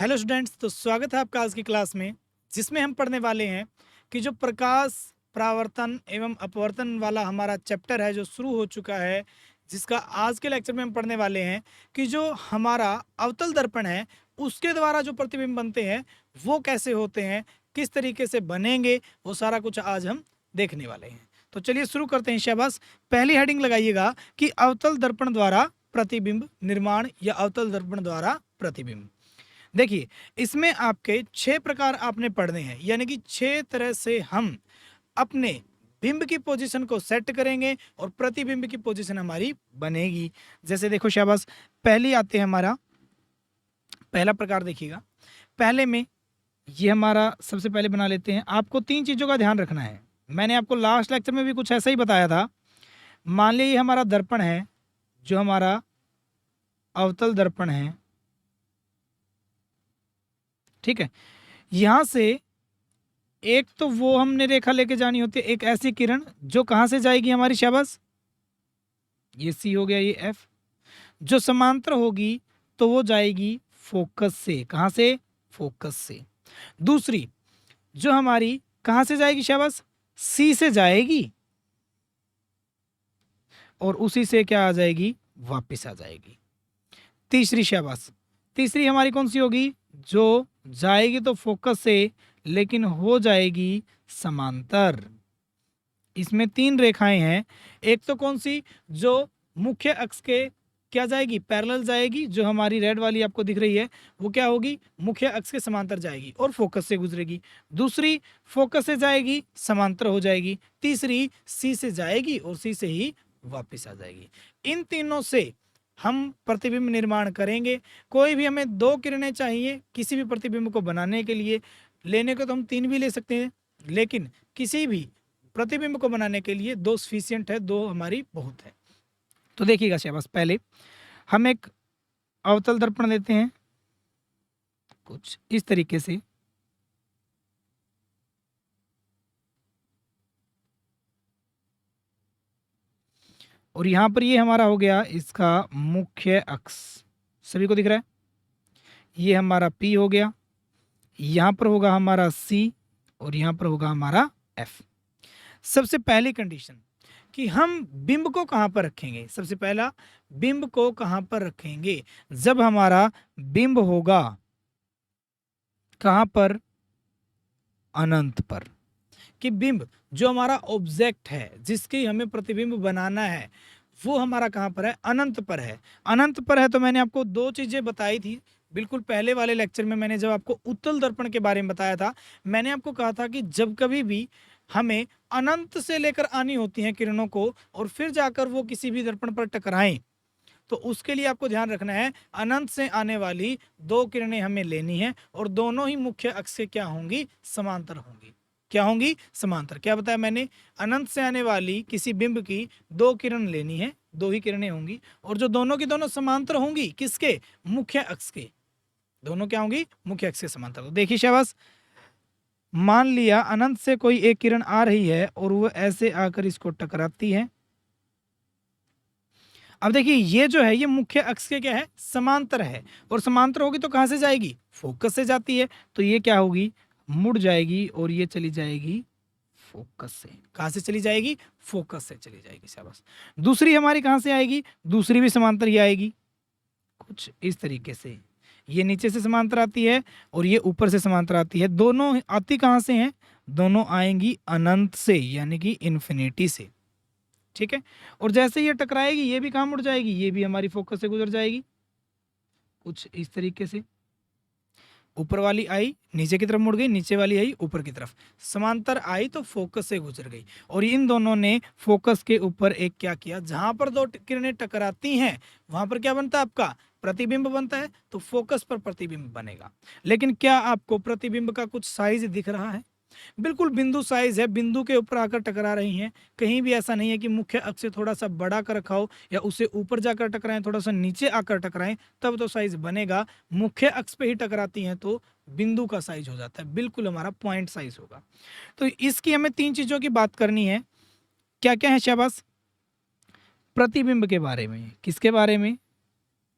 Hello students, तो स्वागत है आपका आज की क्लास में, जिसमें हम पढ़ने वाले हैं कि जो प्रकाश परावर्तन एवं अपवर्तन वाला हमारा चैप्टर है जो शुरू हो चुका है, जिसका आज के लेक्चर में हम पढ़ने वाले हैं कि जो हमारा अवतल दर्पण है उसके द्वारा जो प्रतिबिंब बनते हैं वो कैसे होते हैं, किस तरीके से बनेंगे, वो सारा कुछ आज हम देखने वाले हैं। तो चलिए शुरू करते हैं। शाबाश, पहली हेडिंग लगाइएगा कि अवतल दर्पण द्वारा प्रतिबिंब निर्माण या अवतल दर्पण द्वारा प्रतिबिंब। देखिए, इसमें आपके 6 प्रकार आपने पढ़ने हैं, यानी कि 6 तरह से हम अपने बिंब की पोजीशन को सेट करेंगे और प्रतिबिंब की पोजीशन हमारी बनेगी। जैसे देखो शाबाश, पहली आते हैं हमारा पहला प्रकार। देखिएगा, पहले में ये हमारा सबसे पहले बना लेते हैं। आपको 3 चीज़ों का ध्यान रखना है। मैंने आपको लास्ट लेक्चर में भी कुछ ऐसा ही बताया था। मान लीजिए ये हमारा दर्पण है, जो हमारा अवतल दर्पण है, ठीक है। यहाँ से एक तो वो हमने रेखा लेके जानी होती है, एक ऐसी किरण जो कहाँ से जाएगी हमारी, शाबाश, ये सी हो गया, ये एफ, जो समांतर होगी तो वो जाएगी फोकस से। कहाँ से? फोकस से। दूसरी जो हमारी कहाँ से जाएगी, शाबाश, सी से जाएगी और उसी से क्या आ जाएगी, वापस आ जाएगी। तीसरी, शाबाश, तीसरी हमारी कौन सी होगी, जो जाएगी तो फोकस से लेकिन हो जाएगी समांतर। इसमें 3 रेखाएं हैं। एक तो कौन सी, जो मुख्य अक्ष के क्या जाएगी, पैरेलल जाएगी, जो हमारी रेड वाली आपको दिख रही है वो क्या होगी, मुख्य अक्ष के समांतर जाएगी और फोकस से गुजरेगी। दूसरी फोकस से जाएगी, समांतर हो जाएगी। तीसरी सी से जाएगी और सी से ही वापस आ जाएगी। इन तीनों से हम प्रतिबिंब निर्माण करेंगे। कोई भी हमें 2 किरणें चाहिए किसी भी प्रतिबिंब को बनाने के लिए। लेने को तो हम 3 भी ले सकते हैं, लेकिन किसी भी प्रतिबिंब को बनाने के लिए 2 सफिशिएंट है, 2 हमारी बहुत है। तो देखिएगा शाबाश, पहले हम एक अवतल दर्पण लेते हैं कुछ इस तरीके से, और यहां पर ये हमारा हो गया इसका मुख्य अक्ष, सभी को दिख रहा है। ये हमारा P हो गया, यहां पर होगा हमारा C और यहां पर होगा हमारा F। सबसे पहली कंडीशन कि हम बिंब को कहां पर रखेंगे, सबसे पहला बिंब को कहां पर रखेंगे, जब हमारा बिंब होगा कहां पर, अनंत पर। कि बिंब जो हमारा ऑब्जेक्ट है जिसकी हमें प्रतिबिंब बनाना है वो हमारा कहां पर है, अनंत पर है। अनंत पर है तो मैंने आपको 2 चीजें बताई थी बिल्कुल पहले वाले लेक्चर में। मैंने जब आपको उत्तल दर्पण के बारे में बताया था, मैंने आपको कहा था कि जब कभी भी हमें अनंत से लेकर आनी होती हैं किरणों को और फिर जाकर वो किसी भी दर्पण पर टकराएं, तो उसके लिए आपको ध्यान रखना है अनंत से आने वाली 2 किरणें हमें लेनी है और दोनों ही मुख्य अक्ष से क्या होंगी, समांतर होंगी। क्या होंगी, समांतर। क्या बताया मैंने, अनंत से आने वाली किसी बिंब की 2 किरण लेनी है, 2 ही किरणें होंगी और जो दोनों की दोनों समांतर होंगी, किसके, मुख्य अक्ष के। दोनों क्या होंगी, मुख्य अक्ष के समांतर। तो देखिए शाबाश, मान लिया अनंत से कोई एक किरण आ रही है और वो ऐसे आकर इसको टकराती है। अब देखिए ये जो है ये मुख्य अक्ष के क्या है, समांतर है, और समांतर होगी तो कहां से जाएगी, फोकस से जाती है। तो ये क्या होगी, मुड़ जाएगी और ये चली जाएगी फोकस से। कहां से चली जाएगी, फोकस से चली जाएगी। शाबाश। दूसरी हमारी कहां से आएगी, दूसरी भी समांतर ही आएगी कुछ इस तरीके से। ये नीचे से समांतर आती है और ये ऊपर से समांतर आती है। दोनों आती कहां से हैं, दोनों आएंगी अनंत से, यानी कि इन्फिनिटी से। ठीक है, और जैसे ये टकराएगी ये भी कहाँ मुड़ जाएगी, ये भी हमारी फोकस से गुजर जाएगी कुछ इस तरीके से। ऊपर वाली आई नीचे की तरफ मुड़ गई, नीचे वाली आई ऊपर की तरफ। समांतर आई तो फोकस से गुजर गई, और इन दोनों ने फोकस के ऊपर एक क्या किया, जहां पर 2 किरणें टकराती हैं वहां पर क्या बनता है, आपका प्रतिबिंब बनता है। तो फोकस पर प्रतिबिंब बनेगा। लेकिन क्या आपको प्रतिबिंब का कुछ साइज दिख रहा है, बिल्कुल बिंदु साइज है, बिंदु के ऊपर आकर टकरा रही हैं। कहीं भी ऐसा नहीं है कि मुख्य अक्ष से थोड़ा सा बढ़ा कर रखा हो या उससे ऊपर जाकर टकराएं, थोड़ा सा नीचे आकर टकराएं, तब तो साइज बनेगा। मुख्य अक्ष पे ही टकराती हैं तो बिंदु का साइज हो जाता है, बिल्कुल हमारा पॉइंट साइज होगा। तो इसकी हमें 3 चीजों की बात करनी है। क्या क्या है शाबाश, प्रतिबिंब के बारे में। किसके बारे में,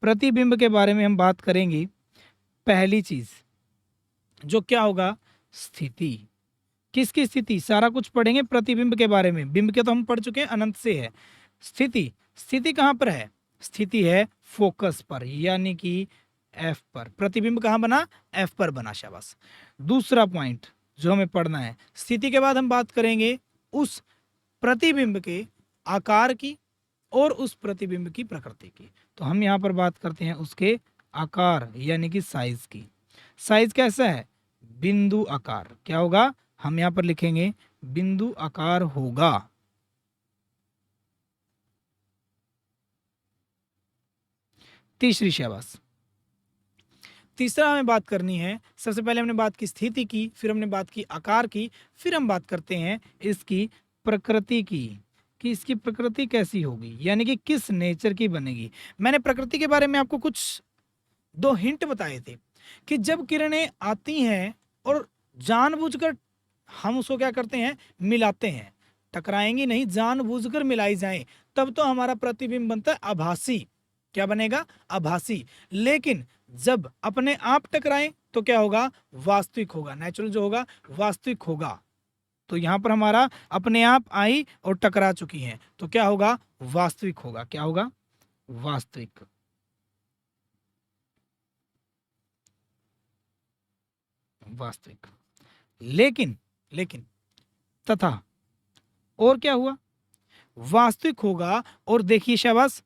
प्रतिबिंब के बारे में हम बात करेंगे। पहली चीज जो क्या होगा, स्थिति। किसकी स्थिति, सारा कुछ पढ़ेंगे प्रतिबिंब के बारे में, बिंब के तो हम पढ़ चुके हैं, अनंत से है। स्थिति, स्थिति कहाँ पर है, स्थिति है फोकस पर, यानी कि एफ पर। प्रतिबिंब कहाँ बना, एफ पर बना, शाबाश। दूसरा पॉइंट जो हमें पढ़ना है, स्थिति के बाद हम बात करेंगे उस प्रतिबिंब के आकार की और उस प्रतिबिंब की प्रकृति की। तो हम यहाँ पर बात करते हैं उसके आकार यानी कि साइज की। साइज कैसा है, बिंदु आकार। क्या होगा, हम यहाँ पर लिखेंगे बिंदु आकार होगा। तीसरी, शाबाश। तीसरा हमें बात करनी है, सबसे पहले हमने बात की स्थिति की, फिर हमने बात की आकार की, फिर हम बात करते हैं इसकी प्रकृति की, कि इसकी प्रकृति कैसी होगी, यानी कि किस नेचर की बनेगी। मैंने प्रकृति के बारे में आपको कुछ 2 हिंट बताए थे कि जब किरणें आती हैं और जानबूझकर हम उसको क्या करते हैं, मिलाते हैं, टकराएंगी नहीं, जानबूझकर मिलाई जाए, तब तो हमारा प्रतिबिंब बनता है आभासी। क्या बनेगा, आभासी। लेकिन जब अपने आप टकराएं तो क्या होगा, वास्तविक होगा, नेचुरल जो होगा वास्तविक होगा। तो यहां पर हमारा अपने आप आई और टकरा चुकी हैं, तो क्या होगा, वास्तविक होगा। क्या होगा, वास्तविक। वास्तविक। लेकिन तथा और क्या हुआ, वास्तविक होगा। और देखिए शाबाश,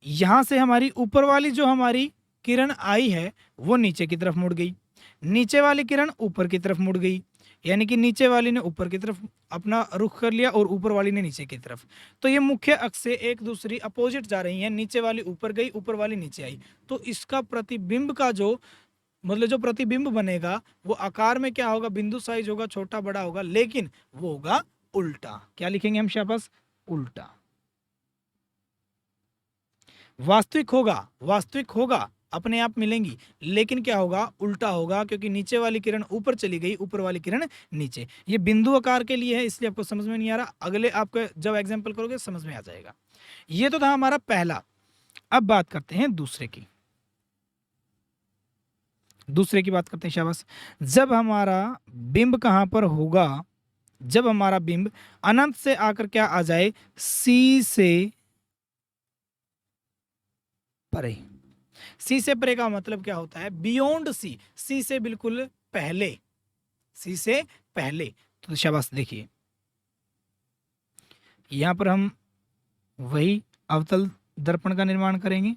यहां से हमारी ऊपर वाली जो हमारी किरण आई है वो नीचे की तरफ मुड़ गई, नीचे वाली किरण ऊपर की तरफ मुड़ गई, यानी कि नीचे वाली ने ऊपर की तरफ अपना रुख कर लिया और ऊपर वाली ने नीचे की तरफ। तो ये मुख्य अक्ष से एक दूसरी अपोजिट जा रही हैं, नीचे वाली ऊपर गई, ऊपर वाली नीचे आई। तो इसका प्रतिबिंब का जो मतलब जो प्रतिबिंब बनेगा वो आकार में क्या होगा, बिंदु साइज होगा, छोटा बड़ा होगा, लेकिन वो होगा उल्टा। क्या लिखेंगे हम शाबाश, उल्टा। वास्तविक होगा, वास्तविक होगा, अपने आप मिलेंगी, लेकिन क्या होगा, उल्टा होगा, क्योंकि नीचे वाली किरण ऊपर चली गई, ऊपर वाली किरण नीचे। ये बिंदु आकार के लिए है, इसलिए आपको समझ में नहीं आ रहा, अगले आपको जब एग्जाम्पल करोगे समझ में आ जाएगा। ये तो था हमारा पहला। अब बात करते हैं दूसरे की, दूसरे की बात करते हैं शाबाश। जब हमारा बिंब कहां पर होगा, जब हमारा बिंब अनंत से आकर क्या आ जाए, सी से परे। सी से परे का मतलब क्या होता है, बियॉन्ड सी, सी से बिल्कुल पहले, सी से पहले। तो शाबाश, देखिए यहां पर हम वही अवतल दर्पण का निर्माण करेंगे।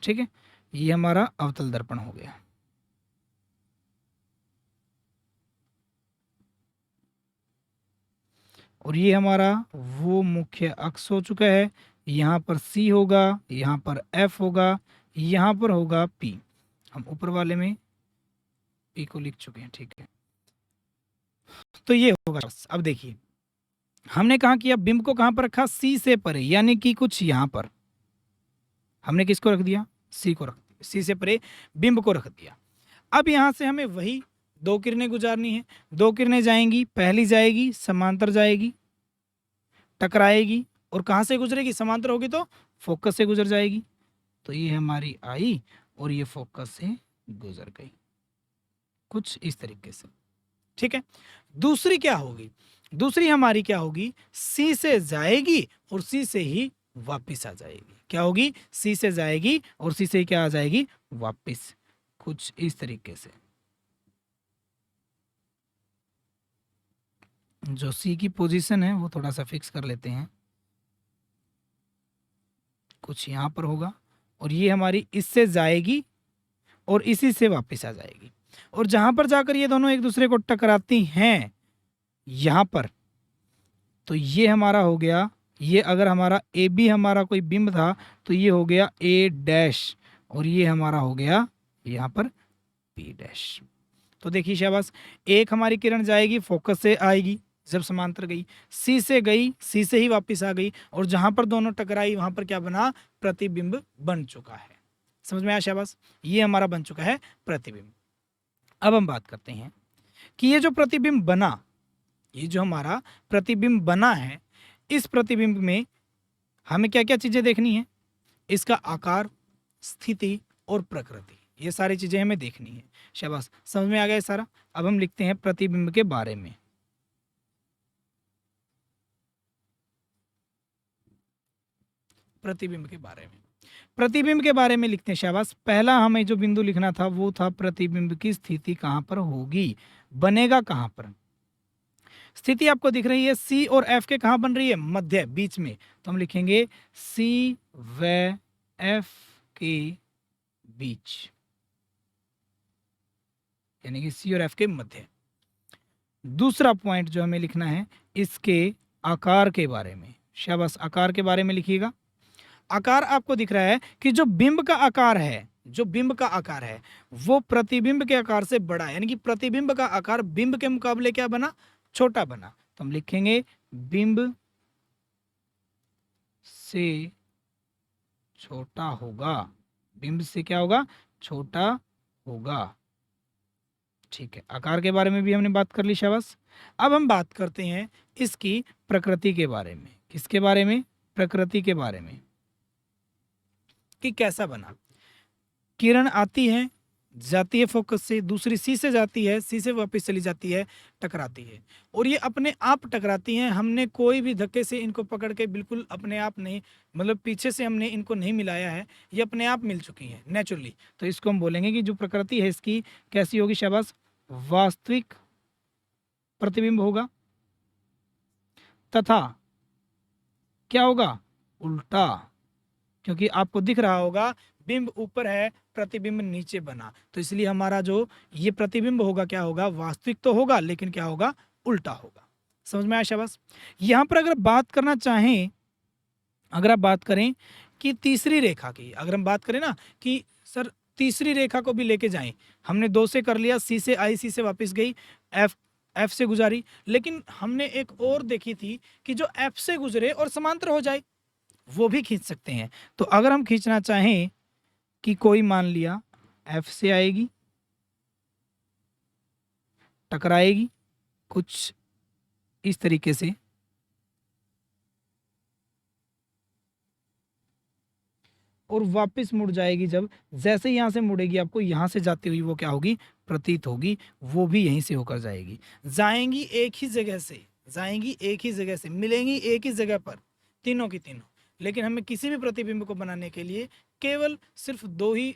ठीक है, ये हमारा अवतल दर्पण हो गया। और ये हमारा वो मुख्य अक्ष हो चुका है। यहाँ पर सी होगा, यहाँ पर एफ होगा, यहाँ पर होगा पी। हम ऊपर वाले में पी को लिख चुके हैं, ठीक है। तो ये होगा। अब देखिए हमने कहा कि अब बिंब को कहां पर रखा, सी से परे, यानी कि कुछ यहां पर हमने किसको रख दिया, सी को रख दिया, सी से परे बिंब को रख दिया। अब यहां से हमें वही 2 किरणें गुजारनी है। 2 किरणें जाएंगी, पहली जाएगी समांतर जाएगी, टकराएगी, और कहां से गुजरेगी, समांतर होगी तो फोकस से गुजर जाएगी। तो ये हमारी आई और ये फोकस से गुजर गई, कुछ इस तरीके से। ठीक है, दूसरी क्या होगी, दूसरी हमारी क्या होगी, सी से जाएगी और सी से ही वापस आ जाएगी। क्या होगी, सी से जाएगी और सी से क्या आ जाएगी, वापस, कुछ इस तरीके से। जो सी की पोजीशन है वो थोड़ा सा फिक्स कर लेते हैं, कुछ यहां पर होगा, और ये हमारी इससे जाएगी और इसी से वापस आ जाएगी। और जहां पर जाकर ये दोनों एक दूसरे को टकराती हैं यहां पर, तो ये हमारा हो गया, ये अगर हमारा ए बी हमारा कोई बिंब था तो ये हो गया ए डैश, और ये हमारा हो गया यहाँ पर बी डैश। तो देखिए शाबाश, एक हमारी किरण जाएगी, फोकस से आएगी, जब समांतर गई, सी से गई, सी से ही वापस आ गई, और जहां पर दोनों टकराई वहां पर क्या बना, प्रतिबिंब बन चुका है। समझ में आया शाबाश, ये हमारा बन चुका है प्रतिबिंब। अब हम बात करते हैं कि ये जो प्रतिबिंब बना, ये जो हमारा प्रतिबिंब बना है, इस प्रतिबिंब में हमें क्या क्या चीजें देखनी है? इसका आकार, स्थिति और प्रकृति, ये सारी चीजें हमें देखनी है। शाबाश, समझ में आ गया ये सारा। अब हम लिखते हैं प्रतिबिंब के बारे में। प्रतिबिंब के बारे में, प्रतिबिंब के बारे में लिखते हैं। शाबाश, पहला हमें जो बिंदु लिखना था वो था प्रतिबिंब की स्थिति कहां पर होगी, बनेगा कहां पर। स्थिति आपको दिख रही है, सी और एफ के कहां बन रही है? मध्य, बीच में। तो हम लिखेंगे सी व एफ के बीच, यानी कि सी और एफ के मध्य। दूसरा पॉइंट जो हमें लिखना है, इसके आकार के बारे में। शाबाश, आकार के बारे में लिखिएगा। आकार आपको दिख रहा है कि जो बिंब का आकार है, जो बिंब का आकार है वो प्रतिबिंब के आकार से बड़ा है, यानी कि प्रतिबिंब का आकार बिंब के मुकाबले क्या बना? छोटा बना। तो हम लिखेंगे बिंब से छोटा होगा, बिंब से क्या होगा? छोटा होगा। ठीक है, आकार के बारे में भी हमने बात कर ली। शाबाश, अब हम बात करते हैं इसकी प्रकृति के बारे में। किसके बारे में? प्रकृति के बारे में, कि कैसा बना। किरण आती है, जाती है फोकस से, दूसरी सी से जाती है, सी से वापस चली जाती है, टकराती है, और ये अपने आप टकराती हैं। हमने कोई भी धक्के से इनको पकड़ के, बिल्कुल अपने आप नहीं, मतलब पीछे से हमने इनको नहीं मिलाया है, ये अपने आप मिल चुकी हैं नेचुरली। तो इसको हम बोलेंगे कि जो प्रकृति है इसकी कैसी होगी? शाबाश, वास्तविक प्रतिबिंब होगा, तथा क्या होगा? उल्टा, क्योंकि आपको दिख रहा होगा बिंब ऊपर है, प्रतिबिंब नीचे बना, तो इसलिए हमारा जो ये प्रतिबिंब होगा क्या होगा? वास्तविक तो होगा, लेकिन क्या होगा? उल्टा होगा। समझ में आया? शाबाश। यहां पर अगर बात करना चाहें, अगर आप बात करें कि तीसरी रेखा की, अगर हम बात करें ना कि सर तीसरी रेखा को भी लेके जाएं, हमने 2 से कर लिया, सी से आई, सी से वापस गई, एफ एफ से गुजारी, लेकिन हमने एक और देखी थी कि जो एफ से गुजरे और समांतर हो जाए, वो भी खींच सकते हैं। तो अगर हम खींचना चाहें कि कोई मान लिया एफ से आएगी, टकराएगी कुछ इस तरीके से, और वापस मुड़ जाएगी, जब जैसे यहां से मुड़ेगी आपको यहां से जाती हुई वो क्या होगी? प्रतीत होगी, वो भी यहीं से होकर जाएगी। जाएंगी एक ही जगह से, जाएंगी एक ही जगह से, मिलेंगी एक ही जगह पर, तीनों की तीनों। लेकिन हमें किसी भी प्रतिबिंब को बनाने के लिए केवल सिर्फ 2 ही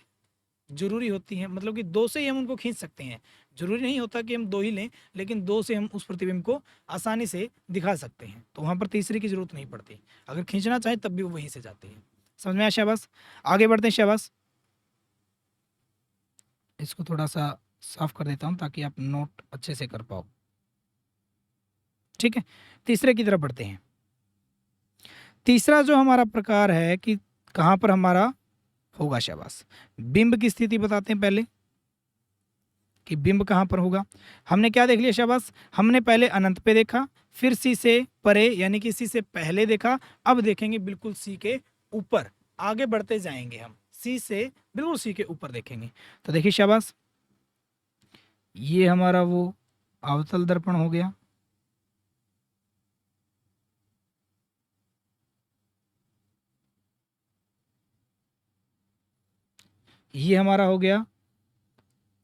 जरूरी होती हैं, मतलब कि 2 से ही हम उनको खींच सकते हैं। जरूरी नहीं होता कि हम 2 ही लें, लेकिन 2 से हम उस प्रतिबिंब को आसानी से दिखा सकते हैं, तो वहां पर तीसरी की जरूरत नहीं पड़ती। अगर खींचना चाहे तब भी वो वहीं से जाती है। समझ में आया? शाबाश, आगे बढ़ते हैं। शाबाश, इसको थोड़ा सा साफ कर देता हूं ताकि आप नोट अच्छे से कर पाओ। ठीक है, तीसरे की तरफ बढ़ते हैं। तीसरा जो हमारा प्रकार है कि कहां पर हमारा होगा। शाबाश, बिंब की स्थिति बताते हैं पहले कि बिंब कहां पर होगा। हमने क्या देख लिया? शाबाश, हमने पहले अनंत पे देखा, फिर सी से परे यानी कि सी से पहले देखा, अब देखेंगे बिल्कुल सी के ऊपर। आगे बढ़ते जाएंगे हम, सी से बिल्कुल सी के ऊपर देखेंगे। तो देखिए शाबाश, ये हमारा वो अवतल दर्पण हो गया, ये हमारा हो गया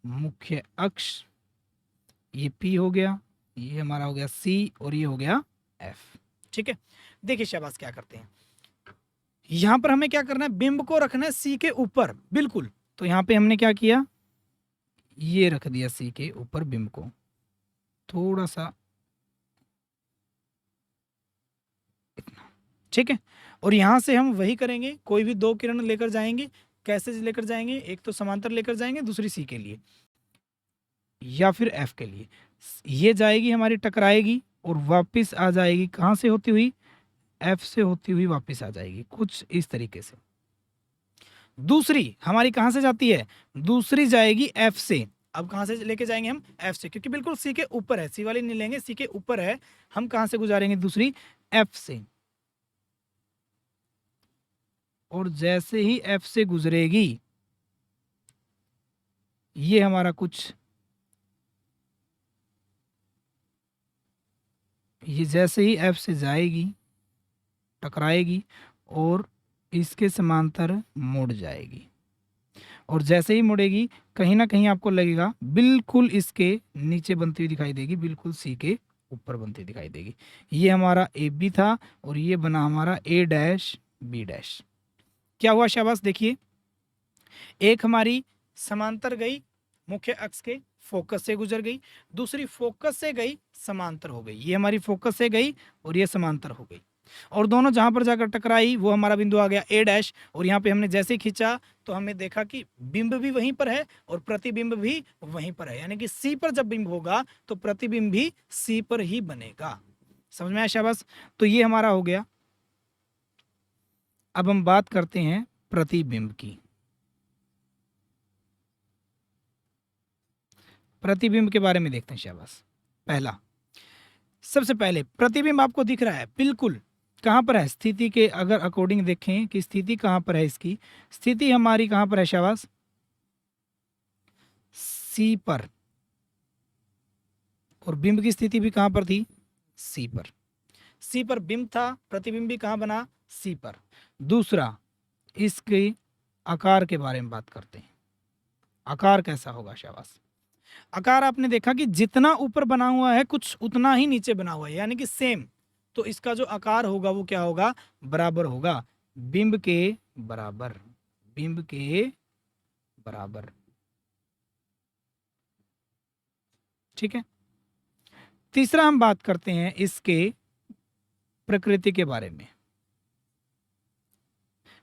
मुख्य अक्ष, ये पी हो गया, ये हमारा हो गया सी, और ये हो गया एफ। ठीक है, देखिए शाबाश, क्या करते हैं यहां पर? हमें क्या करना है? बिंब को रखना है सी के ऊपर, बिल्कुल। तो यहां पे हमने क्या किया? ये रख दिया सी के ऊपर बिंब को, थोड़ा सा इतना। ठीक है, और यहां से हम वही करेंगे, कोई भी 2 किरण लेकर जाएंगे। कैसे लेकर जाएंगे? एक तो समांतर लेकर जाएंगे, दूसरी सी के लिए या फिर एफ के लिए। ये जाएगी हमारी, टकराएगी और वापस आ जाएगी, कहां से होती हुई? एफ से होती हुई वापस आ जाएगी, कुछ इस तरीके से। दूसरी हमारी कहां से जाती है? दूसरी जाएगी एफ से। अब कहां से लेके जाएंगे हम? एफ से, क्योंकि बिल्कुल सी के ऊपर है, सी वाली नहीं लेंगे, सी के ऊपर है। हम कहां से गुजारेंगे? दूसरी एफ से, और जैसे ही एफ से गुजरेगी ये हमारा कुछ ये जैसे ही एफ से जाएगी, टकराएगी और इसके समांतर मुड़ जाएगी, और जैसे ही मुड़ेगी कहीं ना कहीं आपको लगेगा बिल्कुल इसके नीचे बनती हुई दिखाई देगी, बिल्कुल सी के ऊपर बनती दिखाई देगी। ये हमारा ए बी था और ये बना हमारा ए डैश बी डैश। क्या हुआ शाबाश, देखिए एक हमारी समांतर गई मुख्य अक्ष के, फोकस से गुजर गई, दूसरी फोकस से गई समांतर हो गई। ये हमारी फोकस से गई और ये समांतर हो गई, और दोनों जहां पर जाकर टकराई वो हमारा बिंदु आ गया ए डैश। और यहाँ पे हमने जैसे खींचा तो हमें देखा कि बिंब भी वहीं पर है और प्रतिबिंब भी वहीं पर है, यानी कि सी पर जब बिंब होगा तो प्रतिबिंब भी सी पर ही बनेगा। समझ में आया शाबाश। तो ये हमारा हो गया। अब हम बात करते हैं प्रतिबिंब की। प्रतिबिंब के बारे में देखते हैं शाबाश। पहला, सबसे पहले प्रतिबिंब आपको दिख रहा है बिल्कुल कहां पर है, स्थिति के अगर अकॉर्डिंग देखें कि स्थिति कहां पर है, इसकी स्थिति हमारी कहां पर है शाबाश, सी पर, और बिंब की स्थिति भी कहां पर थी, सी पर। सी पर बिंब था, प्रतिबिंब भी कहां बना, सी पर। दूसरा, इसके आकार के बारे में बात करते हैं। आकार कैसा होगा शाबाश। आकार आपने देखा कि जितना ऊपर बना हुआ है कुछ उतना ही नीचे बना हुआ है, यानी कि सेम। तो इसका जो आकार होगा वो क्या होगा, बराबर होगा, बिंब के बराबर, बिंब के बराबर। ठीक है। तीसरा हम बात करते हैं इसके प्रकृति के बारे में।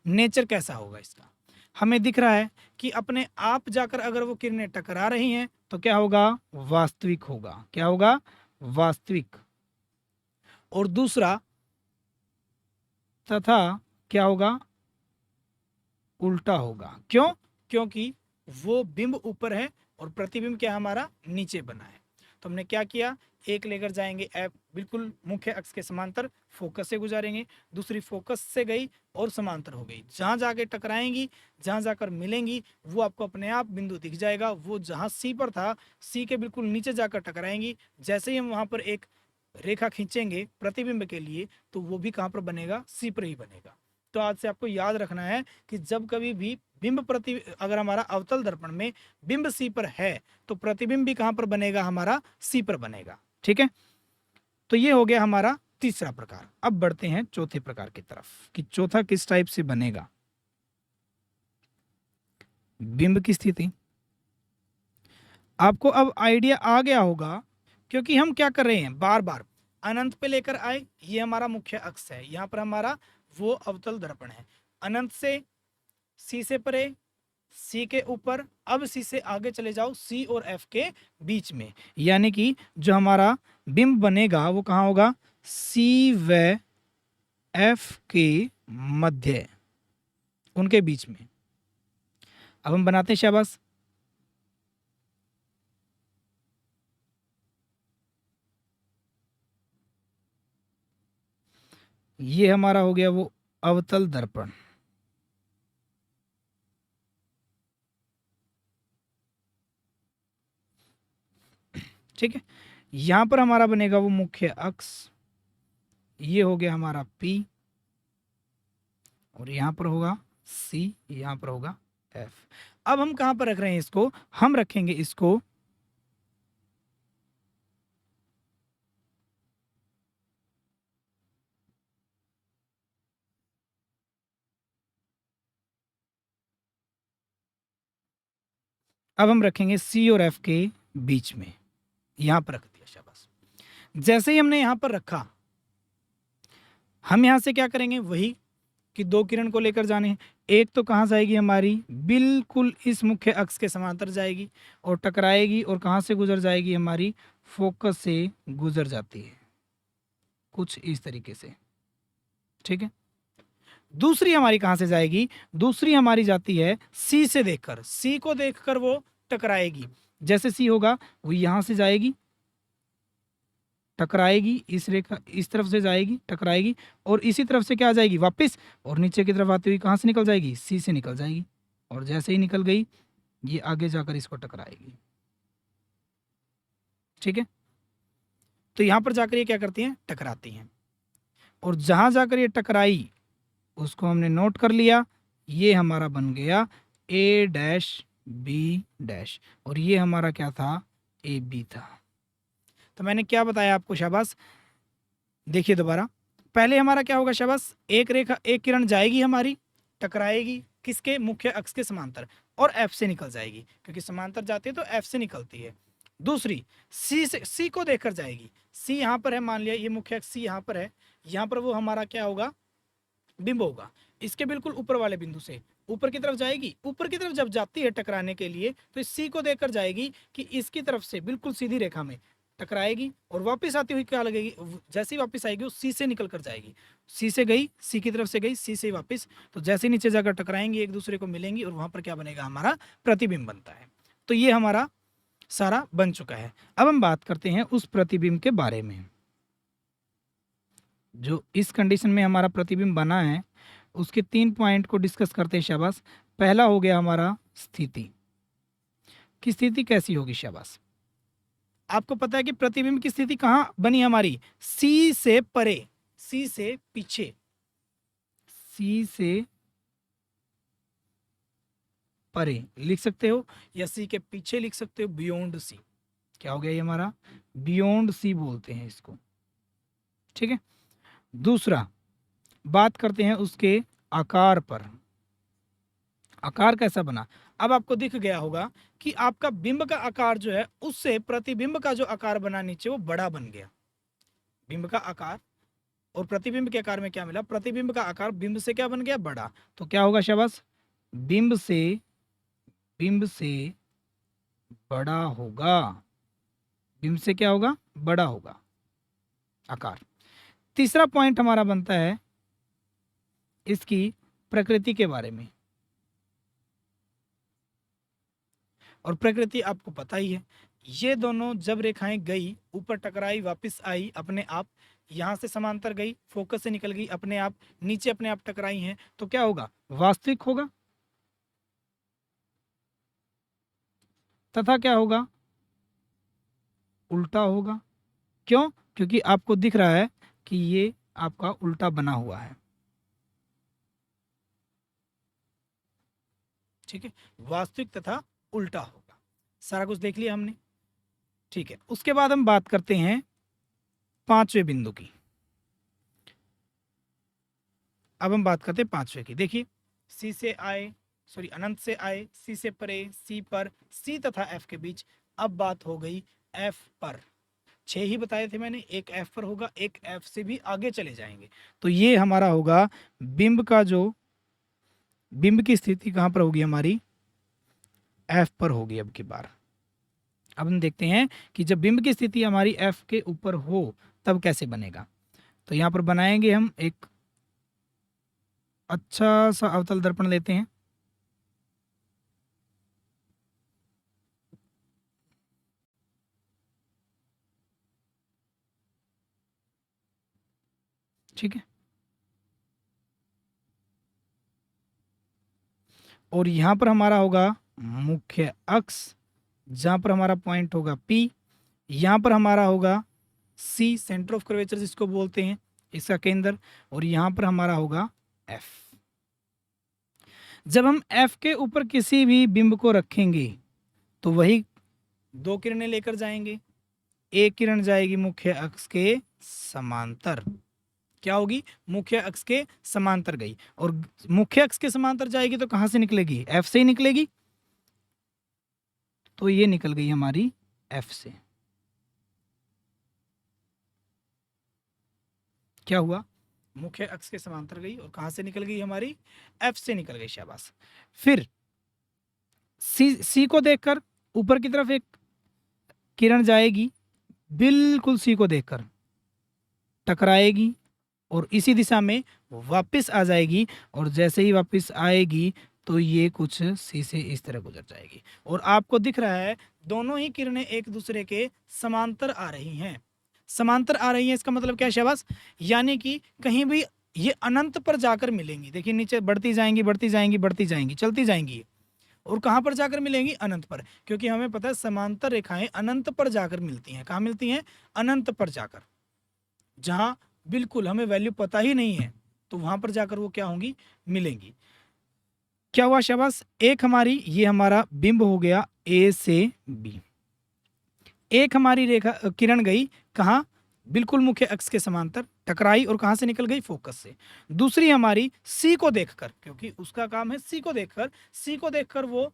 नेचर कैसा होगा इसका। हमें दिख रहा है कि अपने आप जाकर अगर वो किरणें टकरा रही हैं तो क्या होगा, वास्तविक होगा। क्या होगा, वास्तविक। और दूसरा, तथा क्या होगा, उल्टा होगा। क्यों, क्योंकि वो बिंब ऊपर है और प्रतिबिंब क्या हमारा नीचे बना है। तो हमने क्या किया, एक लेकर जाएंगे एफ बिल्कुल मुख्य अक्ष के समांतर, फोकस से गुजारेंगे, दूसरी फोकस से गई और समांतर हो गई, जहां जाके टकराएंगी, जहां जाकर मिलेंगी वो आपको अपने आप बिंदु दिख जाएगा। वो जहां सी पर था, सी के बिल्कुल नीचे जाकर टकराएंगी। जैसे ही हम वहां पर एक रेखा खींचेंगे प्रतिबिंब के लिए तो वो भी कहां पर बनेगा, सी पर ही बनेगा। तो आज से आपको याद रखना है कि जब कभी भी बिंब प्रति अगर हमारा अवतल दर्पण में बिंब सी पर है तो प्रतिबिंब भी कहां पर बनेगा, हमारा सी पर बनेगा। ठीक है। तो ये हो गया हमारा तीसरा प्रकार। अब बढ़ते हैं चौथे प्रकार की तरफ कि चौथा किस टाइप से बनेगा। बिंब की स्थिति आपको अब आइडिया आ गया होगा, क्योंकि हम क्या कर रहे हैं, बार बार अनंत पे लेकर आए। ये हमारा मुख्य अक्ष है, यहां पर हमारा वो अवतल दर्पण है। अनंत से सी से परे, सी के ऊपर, अब सी से आगे चले जाओ सी और एफ के बीच में, यानी कि जो हमारा बिंब बनेगा वो कहाँ होगा, सी व एफ के मध्य, उनके बीच में। अब हम बनाते हैं शाबाश। ये हमारा हो गया वो अवतल दर्पण। ठीक है। यहां पर हमारा बनेगा वो मुख्य अक्ष, ये हो गया हमारा P, और यहां पर होगा C, यहां पर होगा F। अब हम कहां पर रख रहे हैं इसको, हम रखेंगे इसको अब हम रखेंगे C और F के बीच में, यहां पर रख दिया शाबाश। जैसे ही हमने यहां पर रखा, हम यहां से क्या करेंगे, वही कि दो किरण को लेकर जाने हैं। एक तो कहां जाएगी हमारी, बिल्कुल इस मुख्य अक्ष के समांतर जाएगी और टकराएगी, और कहां से गुजर जाएगी, हमारी फोकस से गुजर जाती है कुछ इस तरीके से। ठीक है। दूसरी हमारी कहां से जाएगी, दूसरी हमारी जाती है सी से देखकर, सी को देखकर वो टकराएगी। जैसे सी होगा वो यहां से जाएगी, टकराएगी, इस रेखा इस तरफ से जाएगी, टकराएगी, और इसी तरफ से क्या आ जाएगी वापस, और नीचे की तरफ आती हुई कहां से निकल जाएगी, सी से निकल जाएगी, और जैसे ही निकल गई ये आगे जाकर इसको टकराएगी। ठीक है। तो यहाँ पर जाकर ये क्या करती हैं, टकराती हैं। और जहाँ जाकर ये टकराई उसको हमने नोट कर लिया, ये हमारा बन गया ए डैश बी डैश, और ये हमारा क्या था, ए बी था। तो मैंने क्या बताया आपको, शाबाश। देखिए दोबारा, पहले हमारा क्या होगा शाबाश, एक रेखा, एक किरण जाएगी हमारी, टकराएगी किसके, मुख्य अक्ष के समांतर, और एफ से निकल जाएगी, क्योंकि समांतर जाती है तो एफ से निकलती है। दूसरी सी से, सी को देखकर जाएगी, सी यहाँ पर है, मान लिया ये मुख्य अक्ष सी यहाँ पर है, यहाँ पर वो हमारा क्या होगा, बिंब होगा। इसके बिल्कुल ऊपर वाले बिंदु से ऊपर की तरफ जाएगी, ऊपर की तरफ जब जाती है टकराने के लिए तो इस सी को देखकर जाएगी कि इसकी तरफ से बिल्कुल सीधी रेखा में टकराएगी, और वापस आती हुई क्या लगेगी, जैसे ही वापस आएगी वो सी से निकल कर जाएगी, सी से गई, सी की तरफ से गई, सी से वापस, तो जैसे नीचे जाकर टकराएंगी एक दूसरे को मिलेंगी, और वहां पर क्या बनेगा, हमारा प्रतिबिंब बनता है। तो ये हमारा सारा बन चुका है। अब हम बात करते हैं उस प्रतिबिंब के बारे में, जो इस कंडीशन में हमारा प्रतिबिंब बना है, उसके 3 पॉइंट को डिस्कस करते हैं शाबाश। पहला हो गया हमारा स्थिति, की स्थिति कैसी होगी शाबाश। आपको पता है कि प्रतिबिंब की स्थिति कहाँ बनी हमारी, सी से परे, सी से पीछे, सी से परे लिख सकते हो, या सी के पीछे लिख सकते हो, बियॉन्ड सी। क्या हो गया ये हमारा, बियॉन्ड सी बोलते हैं इसको, ठीक है। दूसरा बात करते हैं उसके आकार पर, आकार कैसा बना। अब आपको दिख गया होगा कि आपका बिंब का आकार जो है उससे प्रतिबिंब का जो आकार बना नीचे वो बड़ा बन गया। बिंब का आकार और प्रतिबिंब के आकार में क्या मिला, प्रतिबिंब का आकार बिंब से क्या बन गया, बड़ा। तो क्या होगा शाबाश, बिंब से बड़ा होगा, बिंब से क्या होगा, बड़ा होगा आकार। तीसरा पॉइंट हमारा बनता है इसकी प्रकृति के बारे में, और प्रकृति आपको पता ही है, ये दोनों जब रेखाएं गई ऊपर टकराई वापस आई अपने आप, यहां से समांतर गई फोकस से निकल गई अपने आप, नीचे अपने आप टकराई हैं, तो क्या होगा, वास्तविक होगा, तथा क्या होगा, उल्टा होगा। क्यों, क्योंकि आपको दिख रहा है कि ये आपका उल्टा बना हुआ है, ठीक है, वास्तविक तथा उल्टा होगा। सारा कुछ देख लिया हमने, ठीक है। उसके बाद हम बात करते हैं पांचवें बिंदु की। अब हम बात करते हैं पांचवें की। देखिए, सी से आए, सॉरी अनंत से आए, सी से परे, सी पर, सी तथा एफ के बीच। अब बात हो गई एफ पर। 6 ही बताए थे मैंने, एक एफ पर होगा, एक एफ से भी आगे चले जाएंगे। तो ये हमारा होगा बिंब का जो, बिंब की स्थिति कहां पर होगी हमारी, एफ पर होगी। अब की बार अब हम देखते हैं कि जब बिंब की स्थिति हमारी एफ के ऊपर हो तब कैसे बनेगा। तो यहां पर बनाएंगे हम एक अच्छा सा अवतल दर्पण लेते हैं, ठीक है। और यहां पर हमारा होगा मुख्य अक्ष, जहां पर हमारा पॉइंट होगा P, यहां पर हमारा होगा C, सेंटर ऑफ कर्वेचर जिसको बोलते हैं, इसका केंद्र, और यहां पर हमारा होगा F। जब हम F के ऊपर किसी भी बिंब को रखेंगे तो वही 2 किरणें लेकर जाएंगे। एक किरण जाएगी मुख्य अक्ष के समांतर, क्या होगी, मुख्य अक्ष के समांतर गई, और मुख्य अक्ष के समांतर जाएगी तो कहां से निकलेगी, F से ही निकलेगी। तो ये निकल गई हमारी F से। क्या हुआ, मुख्य अक्ष के समांतर गई और कहां से निकल गई हमारी, F से निकल गई, शाबाश। फिर C को देखकर ऊपर की तरफ एक किरण जाएगी, बिल्कुल C को देखकर टकराएगी और इसी दिशा में वापस आ जाएगी, और जैसे ही वापस आएगी तो ये कुछ सी से इस तरह गुजर जाएगी, और आपको दिख रहा है दोनों ही किरणें एक दूसरे के समांतर आ रही हैं। समांतर आ रही हैं इसका मतलब क्या है शाबाश, यानी कि कहीं भी ये अनंत पर जाकर मिलेंगी। देखिए नीचे बढ़ती जाएंगी, बढ़ती जाएंगी, बढ़ती जाएंगी, चलती जाएंगी, और कहाँ पर जाकर मिलेंगी, अनंत पर, क्योंकि हमें पता है समांतर रेखाएं अनंत पर जाकर मिलती हैं। कहाँ मिलती हैं, अनंत पर जाकर, जहाँ बिल्कुल हमें वैल्यू पता ही नहीं है तो वहां पर जाकर वो क्या होंगी, मिलेंगी। क्या हुआ शाबाश, एक हमारी, ये हमारा बिंब हो गया ए से बी, एक हमारी रेखा किरण गई कहाँ, बिल्कुल मुख्य अक्ष के समांतर टकराई और कहाँ से निकल गई, फोकस से। दूसरी हमारी सी को देखकर, क्योंकि उसका काम है सी को देखकर, सी को देखकर वो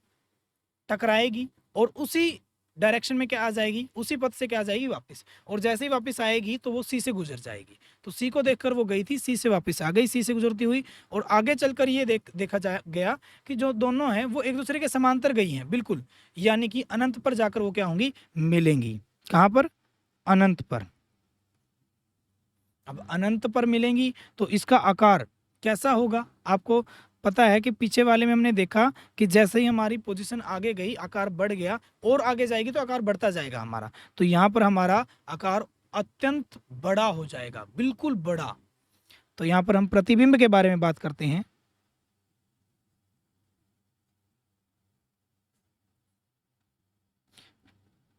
टकराएगी और उसी डायरेक्शन में क्या आ जाएगी, उसी पथ से क्या आ जाएगी, वापस। और जैसे ही वापस आएगी तो वो सी से गुजर जाएगी। तो सी को देखकर वो गई थी, सी से वापस आ गई, सी से गुजरती हुई, और आगे चलकर ये देखा गया कि जो दोनों हैं वो एक दूसरे के समांतर गई हैं बिल्कुल, यानी कि अनंत पर जाकर वो क्या होंगी, मिलेंगी। कहाँ पर, अनंत पर। अब अनंत पर मिलेंगी तो इसका आकार कैसा होगा, आपको पता है कि पीछे वाले में हमने देखा कि जैसे ही हमारी पोजीशन आगे गई आकार बढ़ गया, और आगे जाएगी तो आकार बढ़ता जाएगा हमारा। तो यहाँ पर हमारा आकार अत्यंत बड़ा हो जाएगा, बिल्कुल बड़ा। तो यहाँ पर हम प्रतिबिंब के बारे में बात करते हैं।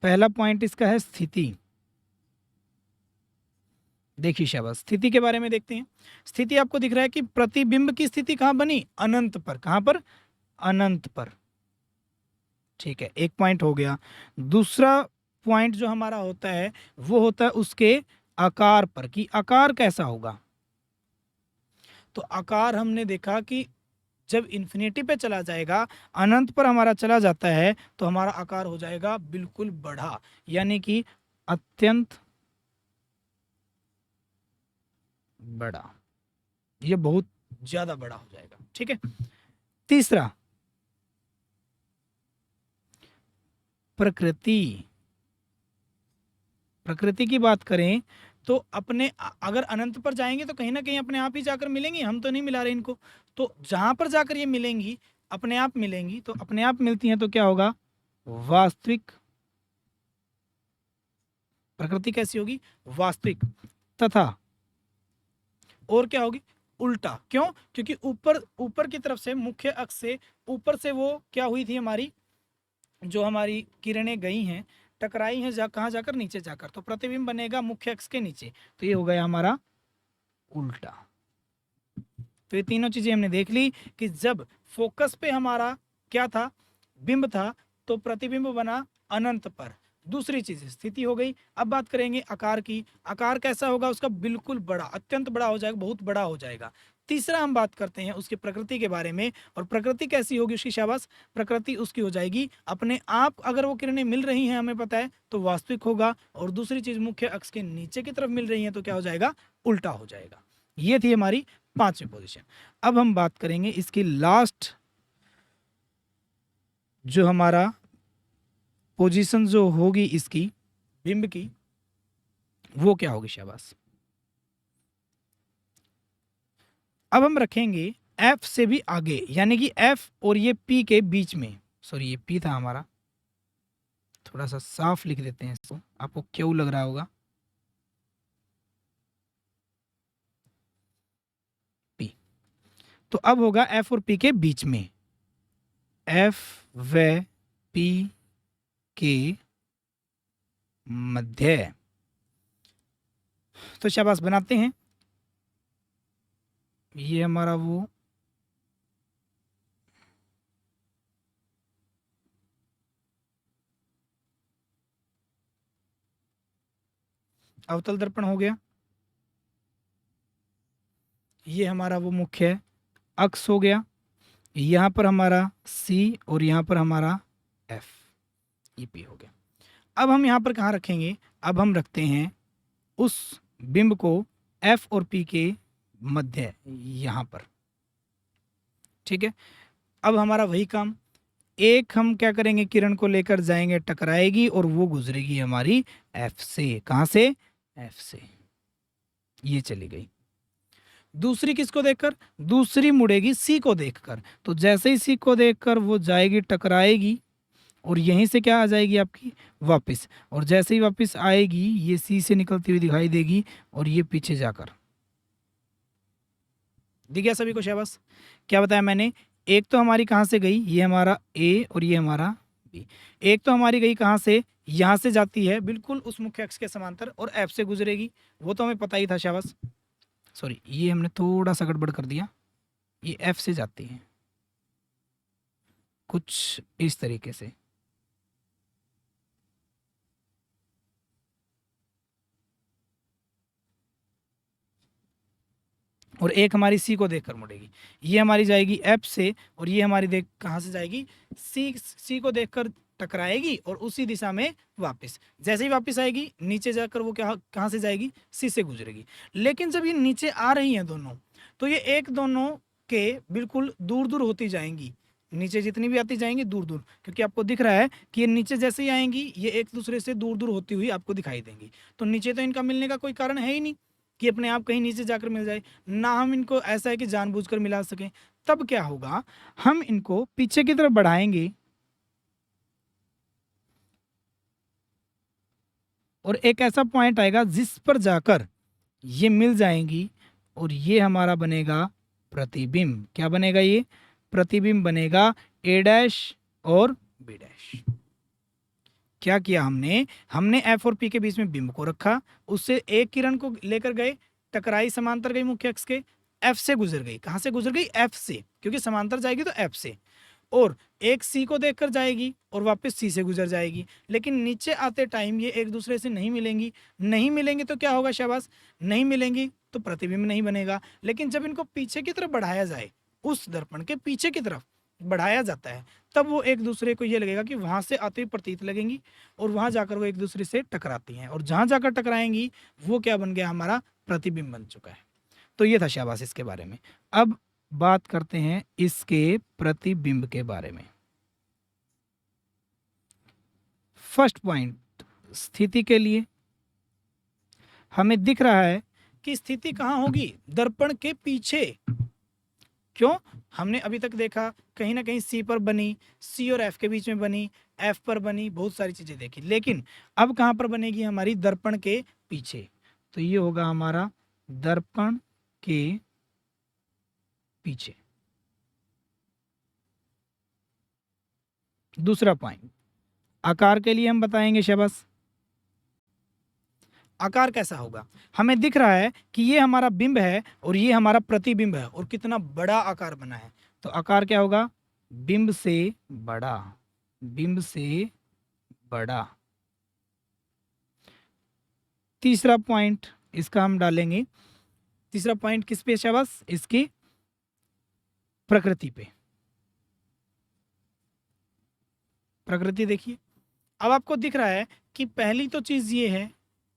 पहला पॉइंट इसका है स्थिति। देखिए शाबाश, स्थिति के बारे में देखते हैं। स्थिति आपको दिख रहा है कि प्रतिबिंब की स्थिति कहाँ बनी, अनंत पर। कहाँ पर, अनंत पर। ठीक है, एक पॉइंट हो गया। दूसरा पॉइंट जो हमारा होता है वो होता है उसके आकार पर, कि आकार कैसा होगा। तो आकार हमने देखा कि जब इन्फिनिटी पे चला जाएगा, अनंत पर हमारा चला जाता है, तो हमारा आकार हो जाएगा बिल्कुल बड़ा, यानी कि अत्यंत बड़ा, ये बहुत ज्यादा बड़ा हो जाएगा। ठीक है, तीसरा प्रकृति। प्रकृति की बात करें तो अपने अगर अनंत पर जाएंगे तो कहीं ना कहीं अपने आप ही जाकर मिलेंगी, हम तो नहीं मिला रहे इनको। तो जहां पर जाकर ये मिलेंगी अपने आप मिलेंगी, तो अपने आप मिलती हैं तो क्या होगा, वास्तविक। प्रकृति कैसी होगी, वास्तविक। तथा और क्या होगी, उल्टा। क्यों, क्योंकि ऊपर ऊपर की तरफ से, मुख्य अक्ष से ऊपर से वो क्या हुई थी, हमारी जो हमारी किरणें गई हैं, टकराई हैं, कहाँ जाकर, नीचे जाकर। तो प्रतिबिंब बनेगा मुख्य अक्ष के नीचे, तो ये हो गया हमारा उल्टा। तो ये तीनों चीजें हमने देख ली कि जब फोकस पे हमारा क्या था, बिंब था, तो प्रतिबिंब बना अनंत पर। दूसरी चीज स्थिति हो गई। अब बात करेंगे आकार की। आकार कैसा होगा उसका, बिल्कुल बड़ा, अत्यंत बड़ा हो जाएगा, बहुत बड़ा हो जाएगा। तीसरा हम बात करते हैं उसकी प्रकृति के बारे में। और प्रकृति कैसी होगी उसकी, शाबाश, प्रकृति उसकी हो जाएगी अपने आप, अगर वो किरणें मिल रही हैं हमें पता है तो वास्तविक होगा, और दूसरी चीज मुख्य अक्ष के नीचे की तरफ मिल रही है तो क्या हो जाएगा, उल्टा हो जाएगा। ये थी हमारी पांचवी पोजीशन। अब हम बात करेंगे इसकी लास्ट, जो हमारा पोजीशन जो होगी इसकी बिंब की, वो क्या होगी, शाबाश। अब हम रखेंगे एफ से भी आगे, यानी कि एफ और ये पी के बीच में, सॉरी ये पी था हमारा, थोड़ा सा साफ लिख देते हैं इसको, आपको क्यों लग रहा होगा, पी। तो अब होगा एफ और पी के बीच में, एफ व पी के मध्य। तो शाबाश बनाते हैं, ये हमारा वो अवतल दर्पण हो गया, ये हमारा वो मुख्य अक्ष हो गया, यहाँ पर हमारा सी और यहाँ पर हमारा एफ, ये पी हो गया। अब हम यहाँ पर कहाँ रखेंगे, अब हम रखते हैं उस बिंब को एफ और पी के मध्य, यहाँ पर। ठीक है, अब हमारा वही काम, एक हम क्या करेंगे, किरण को लेकर जाएंगे, टकराएगी और वो गुजरेगी हमारी एफ से। कहाँ से, एफ से, ये चली गई। दूसरी किसको देखकर, दूसरी मुड़ेगी सी को देखकर। तो जैसे ही सी को देखकर वो जाएगी, टकराएगी और यहीं से क्या आ जाएगी आपकी, वापस। और जैसे ही वापस आएगी ये सी से निकलती हुई दिखाई देगी और ये पीछे जाकर, दिख गया सभी को, शाबाश। क्या बताया मैंने, एक तो हमारी कहाँ से गई, ये हमारा ए और ये हमारा बी। एक तो हमारी गई कहाँ से, यहाँ से जाती है बिल्कुल उस मुख्य अक्ष के समांतर और एफ से गुजरेगी, वो तो हमें पता ही था शाबाश। सॉरी, ये हमने थोड़ा सा गड़बड़ कर दिया, ये एफ से जाती है कुछ इस तरीके से। और एक हमारी सी को देखकर मुड़ेगी, ये हमारी जाएगी एफ से और ये हमारी देख कहाँ से जाएगी, सी को देखकर टकराएगी और उसी दिशा में वापस, जैसे ही वापस आएगी नीचे जाकर वो क्या कहाँ से जाएगी, सी से गुजरेगी। लेकिन जब ये नीचे आ रही हैं दोनों, तो ये एक दोनों के बिल्कुल दूर दूर होती जाएंगी, नीचे जितनी भी आती जाएंगी दूर दूर, क्योंकि आपको दिख रहा है कि ये नीचे जैसे ही आएंगी ये एक दूसरे से दूर दूर होती हुई आपको दिखाई देंगी। तो नीचे तो इनका मिलने का कोई कारण है ही नहीं कि अपने आप कहीं नीचे जाकर मिल जाए, ना हम इनको ऐसा है कि जानबूझकर मिला सकें। तब क्या होगा, हम इनको पीछे की तरफ बढ़ाएंगे और एक ऐसा पॉइंट आएगा जिस पर जाकर ये मिल जाएंगी और ये हमारा बनेगा प्रतिबिंब। क्या बनेगा, ये प्रतिबिंब बनेगा ए डैश और बी डैश। क्या किया हमने, हमने एफ और पी के बीच में बिंब को रखा, उससे एक किरण को लेकर गए, टकराई समांतर गई मुख्य अक्ष के, एफ से गुजर गई, कहां से गुजर गई, एफ से, क्योंकि समांतर जाएगी तो एफ से, और एक सी को देखकर जाएगी और वापस सी से गुजर जाएगी। लेकिन नीचे आते टाइम ये एक दूसरे से नहीं मिलेंगी, नहीं मिलेंगी तो क्या होगा शाबाश, नहीं मिलेंगी तो प्रतिबिंब नहीं बनेगा। लेकिन जब इनको पीछे की तरफ बढ़ाया जाए, उस दर्पण के पीछे की तरफ बढ़ाया जाता है, तब वो एक दूसरे को ये लगेगा कि वहां से आते हुए प्रतीत लगेंगी और वहां जाकर वो एक दूसरे से टकराती हैं, और जहां जाकर टकराएंगी वो क्या बन गया, हमारा प्रतिबिंब बन चुका है। तो ये था शाबाश इसके बारे में। अब बात करते हैं इसके प्रतिबिंब के बारे में। फर्स्ट पॉइंट, स्थिति के लिए हमें दिख रहा है कि स्थिति कहाँ होगी, दर्पण के पीछे। क्यों, हमने अभी तक देखा कहीं ना कहीं सी पर बनी, सी और एफ के बीच में बनी, एफ पर बनी, बहुत सारी चीजें देखी, लेकिन अब कहाँ पर बनेगी, हमारी दर्पण के पीछे। तो ये होगा हमारा दर्पण के पीछे। दूसरा पॉइंट, आकार के लिए हम बताएंगे शाबाश। आकार कैसा होगा, हमें दिख रहा है कि ये हमारा बिंब है और ये हमारा प्रतिबिंब है, और कितना बड़ा आकार बना है। तो आकार क्या होगा, बिंब से बड़ा, बिंब से बड़ा। तीसरा पॉइंट इसका हम डालेंगे, तीसरा पॉइंट किस पे शाबाश, इसकी प्रकृति पे। प्रकृति देखिए, अब आपको दिख रहा है कि पहली तो चीज ये है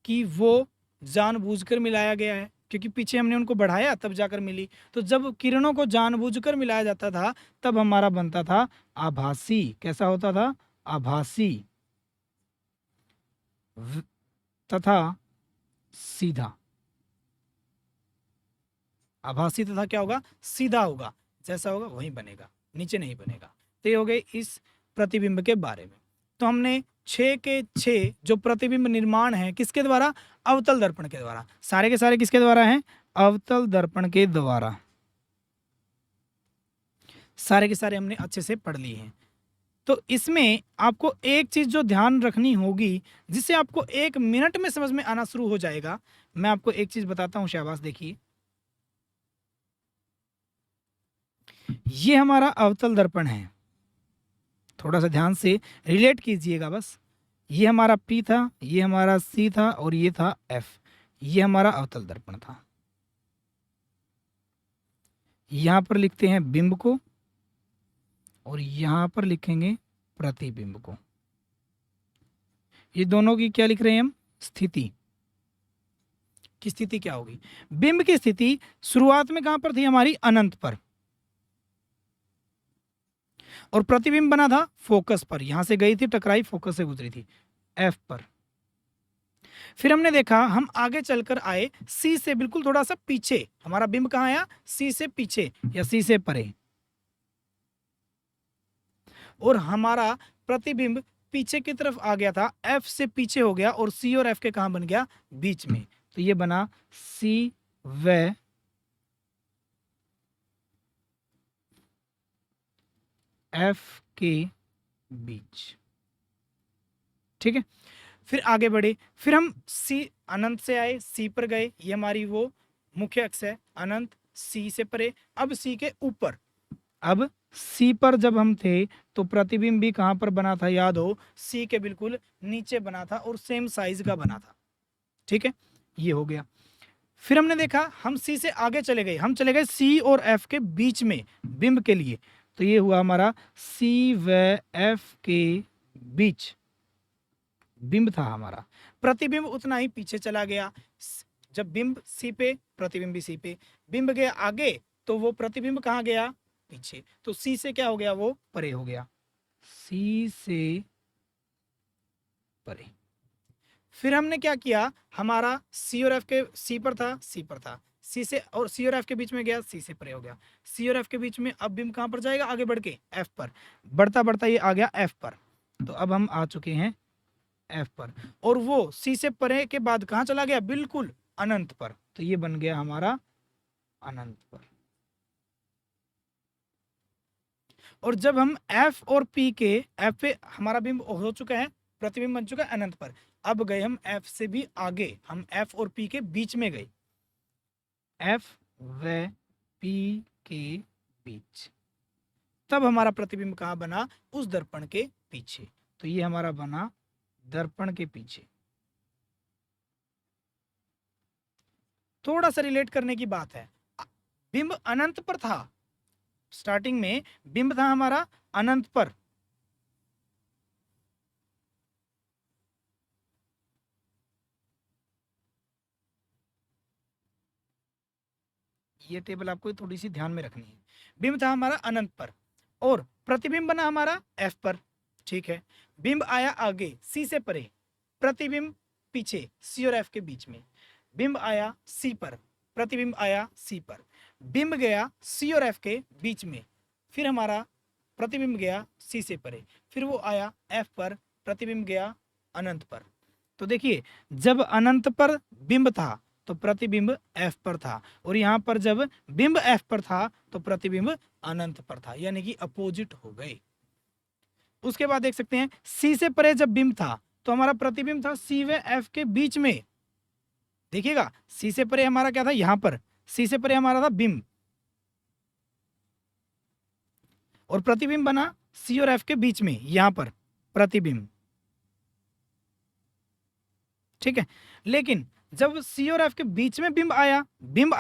कि वो जानबूझकर मिलाया गया है, क्योंकि पीछे हमने उनको बढ़ाया तब जाकर मिली। तो जब किरणों को जानबूझकर मिलाया जाता था तब हमारा बनता था आभासी। कैसा होता था, आभासी तथा सीधा। आभासी तथा क्या होगा, सीधा होगा, जैसा होगा वही बनेगा, नीचे नहीं बनेगा। तो ये हो गए इस प्रतिबिंब के बारे में। तो हमने 6 के 6 जो प्रतिबिंब निर्माण है किसके द्वारा, अवतल दर्पण के द्वारा। सारे के सारे किसके द्वारा हैं, अवतल दर्पण के द्वारा। सारे के सारे हमने अच्छे से पढ़ लिए हैं। तो इसमें आपको एक चीज जो ध्यान रखनी होगी, जिससे आपको 1 मिनट में समझ में आना शुरू हो जाएगा, मैं आपको एक चीज बताता हूं शाबाश। देखिए, ये हमारा अवतल दर्पण है, थोड़ा सा ध्यान से रिलेट कीजिएगा बस। ये हमारा P था, ये हमारा C था और ये था F। ये हमारा अवतल दर्पण था। यहां पर लिखते हैं बिंब को और यहां पर लिखेंगे प्रतिबिंब को। ये दोनों की क्या लिख रहे हैं हम, स्थिति की स्थिति क्या होगी, बिंब की स्थिति शुरुआत में कहां पर थी, हमारी अनंत पर, और प्रतिबिंब बना था फोकस पर, यहां से गई थी टकराई, फोकस से गुजरी थी, एफ पर। फिर हमने देखा, हम आगे चलकर आए सी से बिल्कुल थोड़ा सा पीछे, हमारा बिंब कहां आया, सी से पीछे या सी से परे, और हमारा प्रतिबिंब पीछे की तरफ आ गया था, एफ से पीछे हो गया और सी और एफ के कहां बन गया, बीच में। तो ये बना सी व एफ के बीच। ठीक है, फिर आगे बढ़े, फिर हम सी अनंत से आए, सी पर गए, ये हमारी वो मुख्य अक्ष है, अनंत सी से परे। अब सी के ऊपर, अब सी पर जब हम थे तो प्रतिबिंब भी कहाँ पर बना था, याद हो, सी के बिल्कुल नीचे बना था और सेम साइज का बना था। ठीक है, ये हो गया। फिर हमने देखा हम सी से आगे चले गए, हम चले गए सी और एफ के बीच में बिंब के लिए, तो ये हुआ हमारा सी व एफ के बीच बिंब था हमारा। प्रतिबिंब उतना ही पीछे चला गया, जब बिंब सी पे प्रतिबिंब भी सी पे, बिंब गया आगे तो वो प्रतिबिंब कहाँ गया, पीछे, तो सी से क्या हो गया, वो परे हो गया, सी से परे। फिर हमने क्या किया, हमारा सी और एफ के सी पर था, सी पर था, सी से और सी और एफ के बीच में गया, सी से परे हो गया, सी और एफ के बीच में। अब बिंब कहाँ पर जाएगा, आगे बढ़ के एफ पर, बढ़ता बढ़ता ये आ गया एफ पर, तो अब हम आ चुके हैं एफ पर, और वो सी से परे के बाद कहाँ चला गया, बिल्कुल अनंत पर, तो ये बन गया हमारा अनंत पर। और जब हम एफ और पी के, एफ पे हमारा बिंब हो चुका है, प्रतिबिंब बन चुका है अनंत पर, अब गए हम एफ से भी आगे, हम एफ और पी के बीच में गए, एफ व पी के बीच, तब हमारा प्रतिबिंब कहाँ बना, उस दर्पण के पीछे, तो ये हमारा बना दर्पण के पीछे। थोड़ा सा रिलेट करने की बात है, बिंब अनंत पर था, स्टार्टिंग में बिंब था हमारा अनंत पर, ये टेबल आपको थोड़ी सी ध्यान में रखनी है। बिंब था हमारा अनंत पर और प्रतिबिंब बना हमारा एफ पर। ठीक है, बिंब आया आगे सी से परे, प्रतिबिंब पीछे सी और एफ के बीच में, बिंब आया सी पर, प्रतिबिंब आया सी पर, बिंब गया सी और एफ के बीच में, फिर हमारा प्रतिबिंब गया सी से परे, फिर वो आया एफ पर, प्रतिबिंब गया अनंत पर। तो देखिए, जब अनंत पर बिंब था तो प्रतिबिंब एफ पर था, और यहाँ पर जब बिंब एफ पर था तो प्रतिबिंब अनंत पर था, यानी कि अपोजिट हो गए। उसके बाद देख सकते हैं सी से परे जब बिंब था तो हमारा प्रतिबिंब था सी व एफ के बीच में। देखिएगा, सी से परे हमारा क्या था, यहां पर सी से परे हमारा था बिंब, और प्रतिबिंब बना सी और एफ के बीच में, यहां पर प्रतिबिंब। ठीक है, लेकिन जब सी और एफ के बीच में बिंब आया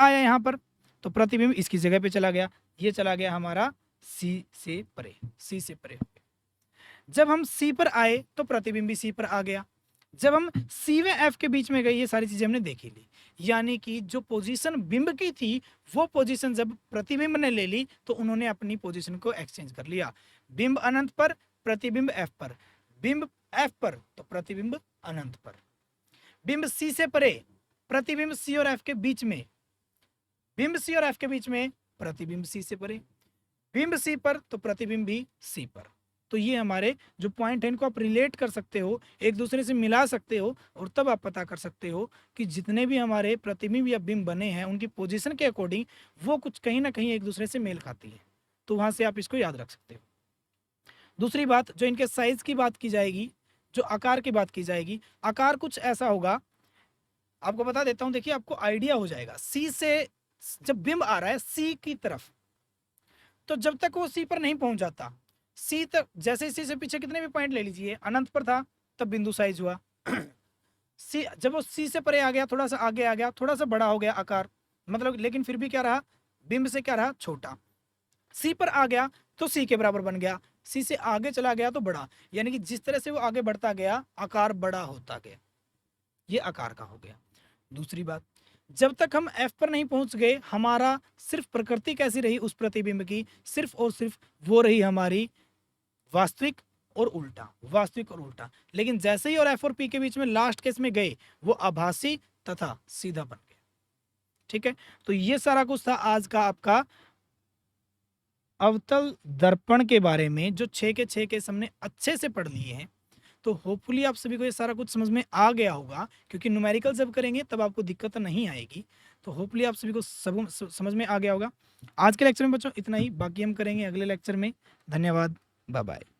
यहां पर, तो प्रतिबिंब इसकी जगह पे चला गया, ये चला गया हमारा सी से परे, सी से परे। जब हम सी पर आए तो प्रतिबिंब भी सी पर आ गया, जब हम सी व एफ के बीच में गए, ये सारी चीजें हमने देखी ली, यानी कि जो पोजीशन बिंब की थी वो पोजीशन जब प्रतिबिंब ने ले ली तो उन्होंने अपनी पोजीशन को एक्सचेंज कर लिया, बिंब अनंत पर, प्रतिबिंब एफ पर, बिंब एफ पर तो प्रतिबिंब अनंत पर, बिंब सी से परे, प्रतिबिंब सी और एफ के बीच में, बिंब सी और एफ के बीच में, प्रतिबिंब सी से परे, बिंब सी पर तो प्रतिबिंब भी सी पर। तो ये हमारे जो पॉइंट है इनको आप रिलेट कर सकते हो, एक दूसरे से मिला सकते हो, और तब आप पता कर सकते हो कि जितने भी हमारे प्रतिबिंब या बिंब बने हैं उनकी पोजीशन के अकॉर्डिंग वो कुछ कहीं ना कहीं एक दूसरे से मेल खाती है, तो वहां से आप इसको याद रख सकते हो। दूसरी बात, जो इनके साइज की बात की जाएगी, जो आकार की बात की जाएगी, आकार कुछ ऐसा होगा, आपको बता देता हूं, देखिए आपको आइडिया हो जाएगा। सी से जब बिंब आ रहा है सी की तरफ, तो जब तक वो सी पर नहीं पहुंच जाता, सी तक, जैसे सी से पीछे कितने भी पॉइंट ले लीजिए, अनंत पर था तब बिंदु साइज हुआ सी, जब वो सी से परे आ गया, थोड़ा सा आगे आ गया, थोड़ा सा बड़ा हो गया आकार, मतलब लेकिन फिर भी क्या रहा, बिंब से क्या रहा, छोटा। सी पर आ गया तो सी के बराबर बन गया, सी से आगे चला गया तो बड़ा, यानी कि जिस तरह से वो आगे बढ़ता गया आकार बड़ा होता गया, ये आकार का हो गया। दूसरी बात, जब तक हम एफ पर नहीं पहुंच गए, हमारा सिर्फ प्रकृति कैसी रही उस प्रतिबिंब की, सिर्फ और सिर्फ वो रही हमारी वास्तविक और उल्टा, वास्तविक और उल्टा। लेकिन जैसे ही और एफ और पी के बीच में लास्ट केस में गए, वो आभासी तथा सीधा बन गया। ठीक है, तो ये सारा कुछ था आज का आपका अवतल दर्पण के बारे में, जो 6 के 6 केस हमने अच्छे से पढ़ लिए हैं। तो होपफुली आप सभी को ये सारा कुछ समझ में आ गया होगा, क्योंकि न्यूमेरिकल जब करेंगे तब आपको दिक्कत नहीं आएगी। तो होपफुली आप सभी को सब समझ में आ गया होगा। आज के लेक्चर में बच्चों इतना ही, बाकी हम करेंगे अगले लेक्चर में। धन्यवाद। Bye bye.